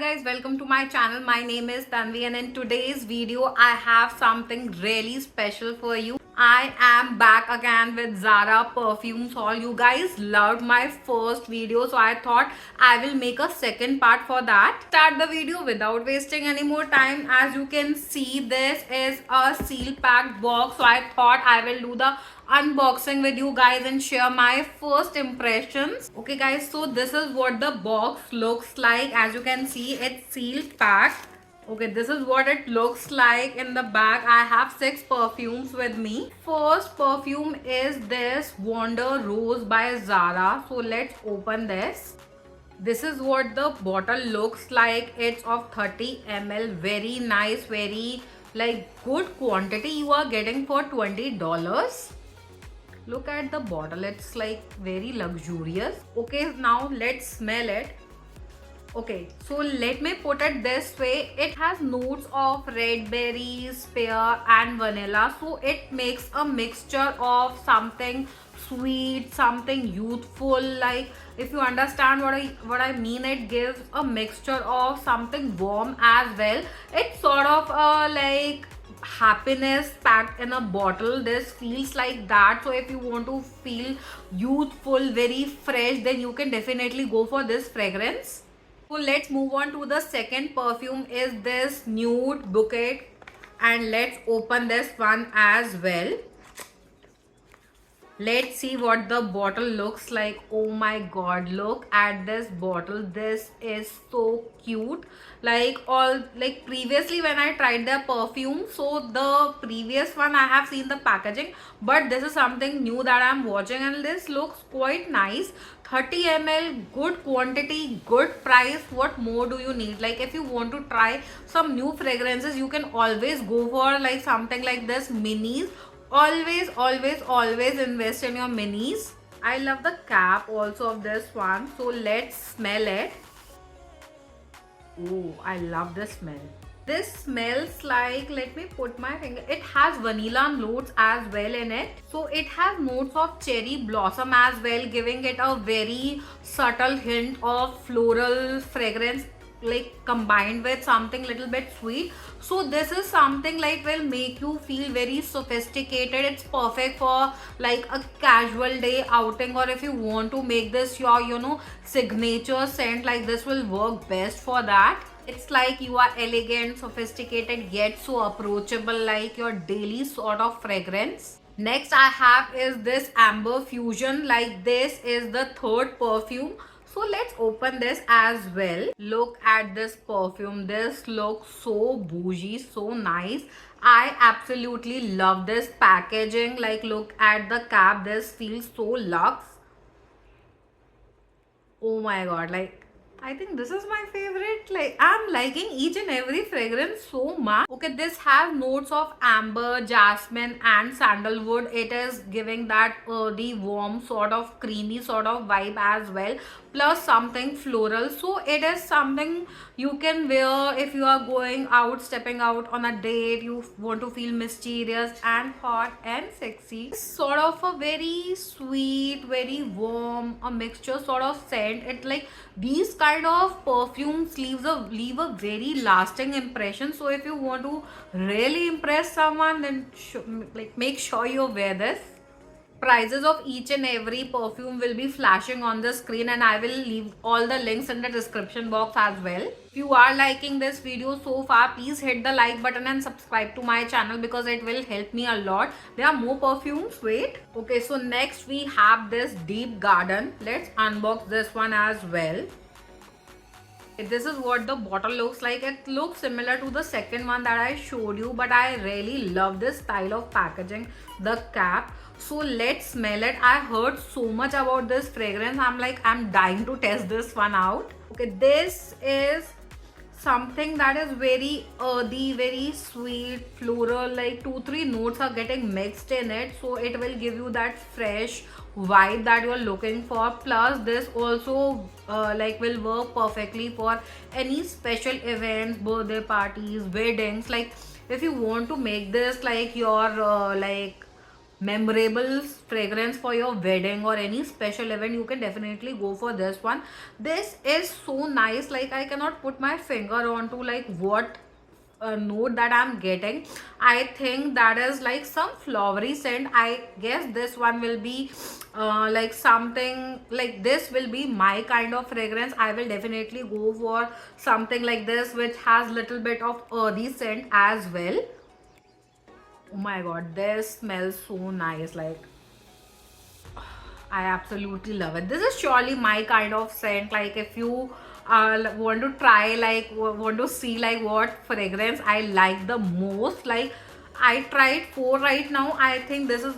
guys, welcome to my channel. My name is Tanvi and in today's video I have something really special for you. I am back again with Zara perfumes haul. You guys loved my first video, so I thought I will make a second part for that. Start the video without wasting any more time. As you can see, this is a seal packed box, so I thought I will do the unboxing with you guys and share my first impressions. Okay guys, so this is what the box looks like. As you can see, it's sealed packed. Okay, this is what it looks like in the bag. I have 6 perfumes with me. First perfume is this Wonder Rose by Zara. So let's open this. This is what the bottle looks like. It's of 30 ml. Very nice, very like good quantity you are getting for $20. Look at the bottle, it's like very luxurious. Okay, now let's smell it. Okay, so let me put it this way. It has notes of red berries, pear and vanilla. So it makes a mixture of something sweet, something youthful. Like if you understand what I mean, it gives a mixture of something warm as well. It's sort of like happiness packed in a bottle. This feels like that. So if you want to feel youthful, very fresh, then you can definitely go for this fragrance. So let's move on to the second perfume is this Nude Bouquet, and let's open this one as well. Let's see what the bottle looks like. Oh my god, look at this bottle. This is so cute. Like previously when I tried their perfume, so the previous one I have seen the packaging, but this is something new that I'm watching and this looks quite nice. 30 ml, good quantity, good price. What more do you need? Like if you want to try some new fragrances, you can always go for like something like this minis. Always invest in your minis. I love the cap also of this one. So let's smell it. Oh, I love the smell. This smells like, let me put my finger. It has vanilla notes as well in it. So it has notes of cherry blossom as well, giving it a very subtle hint of floral fragrance, like combined with something little bit sweet. So this is something like will make you feel very sophisticated. It's perfect for like a casual day outing, or if you want to make this your signature scent, like this will work best for that. It's like you are elegant, sophisticated, yet so approachable, like your daily sort of fragrance. Next I have is this Amber Fusion. Like this is the third perfume. So let's open this as well. Look at this perfume. This looks so bougie, so nice. I absolutely love this packaging. Like look at the cap. This feels so luxe. Oh my god, like I think this is my favorite. Like I'm liking each and every fragrance so much. Okay, this has notes of amber, jasmine and sandalwood. It is giving that the warm sort of creamy sort of vibe as well, plus something floral. So it is something you can wear if you are going out, stepping out on a date. You want to feel mysterious and hot and sexy. Sort of a very sweet, very warm, a mixture sort of scent. It like these kind of perfumes leave a very lasting impression. So if you want to really impress someone, then like make sure you wear this. Prices of each and every perfume will be flashing on the screen, and I will leave all the links in the description box as well. If you are liking this video so far, please hit the like button and subscribe to my channel because it will help me a lot. There are more perfumes. Wait. Okay, so next we have this Deep Garden. Let's unbox this one as well. This is what the bottle looks like. It looks similar to the second one that I showed you, but I really love this style of packaging, the cap. So let's smell it. I heard so much about this fragrance. I'm dying to test this one out. Okay, this is something that is very earthy, very sweet, floral, like 2-3 notes are getting mixed in it. So it will give you that fresh vibe that you're looking for. Plus this also like will work perfectly for any special events, birthday parties, weddings. Like if you want to make this like your like memorable fragrance for your wedding or any special event, you can definitely go for this one. This is so nice, like I cannot put my finger onto like what note that I'm getting. I think that is like some flowery scent. I guess this one will be like something like this will be my kind of fragrance. I will definitely go for something like this which has little bit of earthy scent as well. Oh my god, this smells so nice. Like I absolutely love it. This is surely my kind of scent. Like if you want to try, like want to see like what fragrance I like the most, like I tried four right now. I think this is,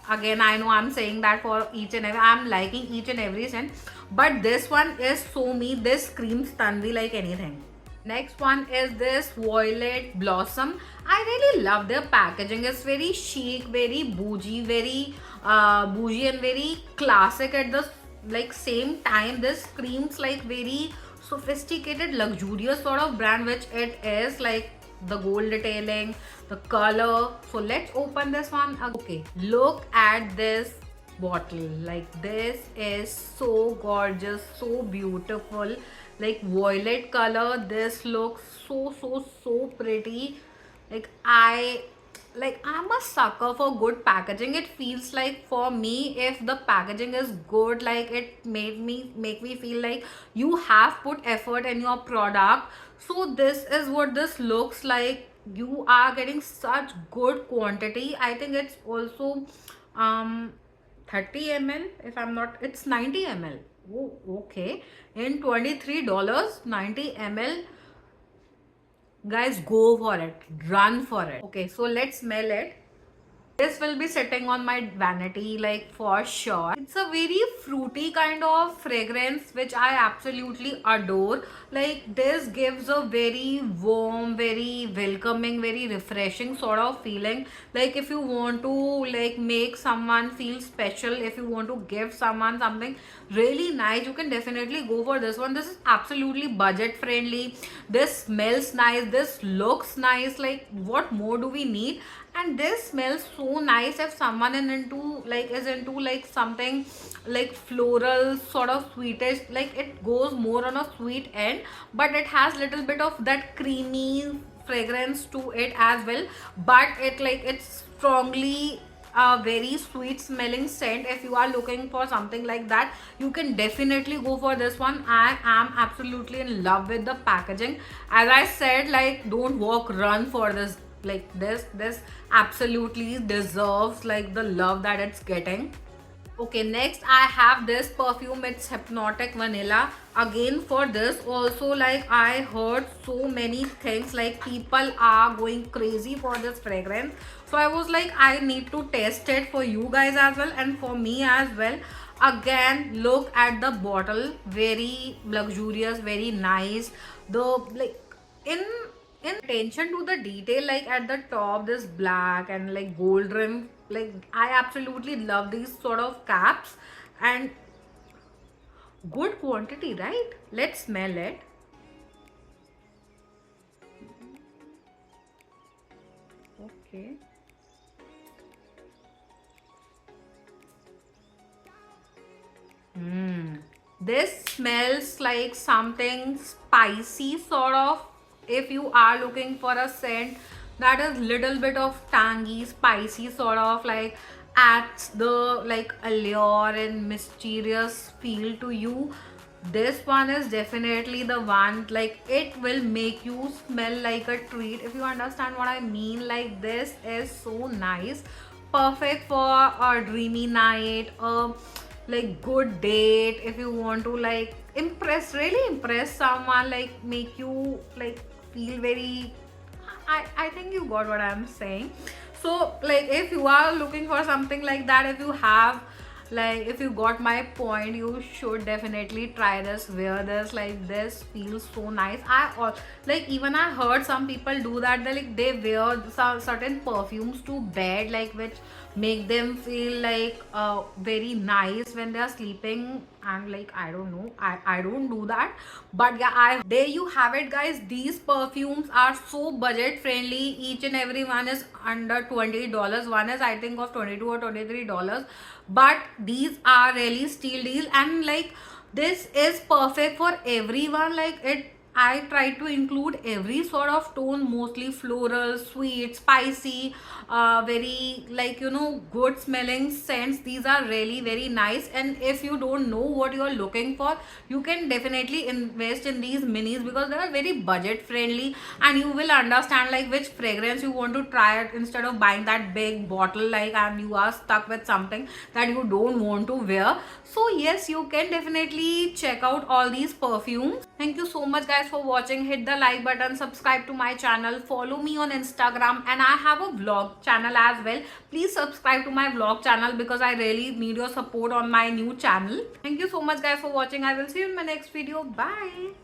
again I know I'm saying that for each and every, I'm liking each and every scent, but this one is so me. This screams Tanvi like anything. Next one is this Violet Blossom. I really love their packaging. It's very chic, very bougie and very classic at the like same time. This screams like very sophisticated, luxurious sort of brand, which it is. Like the gold detailing, the color. So let's open this one. Okay, look at this bottle. Like this is so gorgeous, so beautiful, like violet color. This looks so pretty. like i I'm a sucker for good packaging. It feels like for me, if the packaging is good, like it make me feel like you have put effort in your product. So this is what this looks like. You are getting such good quantity. I think it's also um 30 ml, if I'm not, it's 90 ml. Oh, okay. In $23, 90 ml. Guys, go for it. Run for it. Okay, so let's smell it. This will be sitting on my vanity, like for sure. It's a very fruity kind of fragrance which I absolutely adore. Like this gives a very warm, very welcoming, very refreshing sort of feeling. Like if you want to like make someone feel special, if you want to give someone something really nice, you can definitely go for this one. This is absolutely budget friendly. This smells nice, this looks nice. Like what more do we need? And this smells so nice. If someone is into like something like floral sort of sweetish, like it goes more on a sweet end, but it has little bit of that creamy fragrance to it as well. But it's strongly a very sweet smelling scent. If you are looking for something like that, you can definitely go for this one. I am absolutely in love with the packaging. As I said, like don't walk, run for this. Like this absolutely deserves like the love that it's getting. Okay, next I have this perfume. It's Hypnotic Vanilla. Again, for this also, like I heard so many things, like people are going crazy for this fragrance. So I was like, I need to test it for you guys as well and for me as well. Again, look at the bottle. Very luxurious, very nice. The like in attention to the detail, like at the top, this black and like gold rim. Like I absolutely love these sort of caps. And good quantity, right? Let's smell it. Okay. This smells like something spicy sort of. If you are looking for a scent that is little bit of tangy, spicy sort of, like adds the like allure and mysterious feel to you, this one is definitely the one. Like it will make you smell like a treat, if you understand what I mean. Like this is so nice, perfect for a dreamy night, a like good date. If you want to like impress, really impress someone, like make you like feel very, I think you got what I'm saying. So like if you are looking for something like that, if you have like, if you got my point, you should definitely try this, wear this. Like this feels so nice. Like even I heard some people do that, they like they wear some certain perfumes to bed, like which make them feel like very nice when they are sleeping. And like, I don't know, I don't do that, but yeah, I there you have it, guys. These perfumes are so budget friendly. Each and every one is under $20. One is, I think, of 22 or $23, but these are really steal deal. And like, this is perfect for everyone. Like, it, I try to include every sort of tone, mostly floral, sweet, spicy, very, like, good smelling scents. These are really very nice. And if you don't know what you are looking for, you can definitely invest in these minis because they are very budget friendly, and you will understand like which fragrance you want to try it, instead of buying that big bottle, like, and you are stuck with something that you don't want to wear. So yes, you can definitely check out all these perfumes. Thank you so much, guys, for watching. Hit the like button, subscribe to my channel, follow me on Instagram, and I have a vlog channel as well. Please subscribe to my vlog channel because I really need your support on my new channel. Thank you so much, guys, for watching. I will see you in my next video. Bye.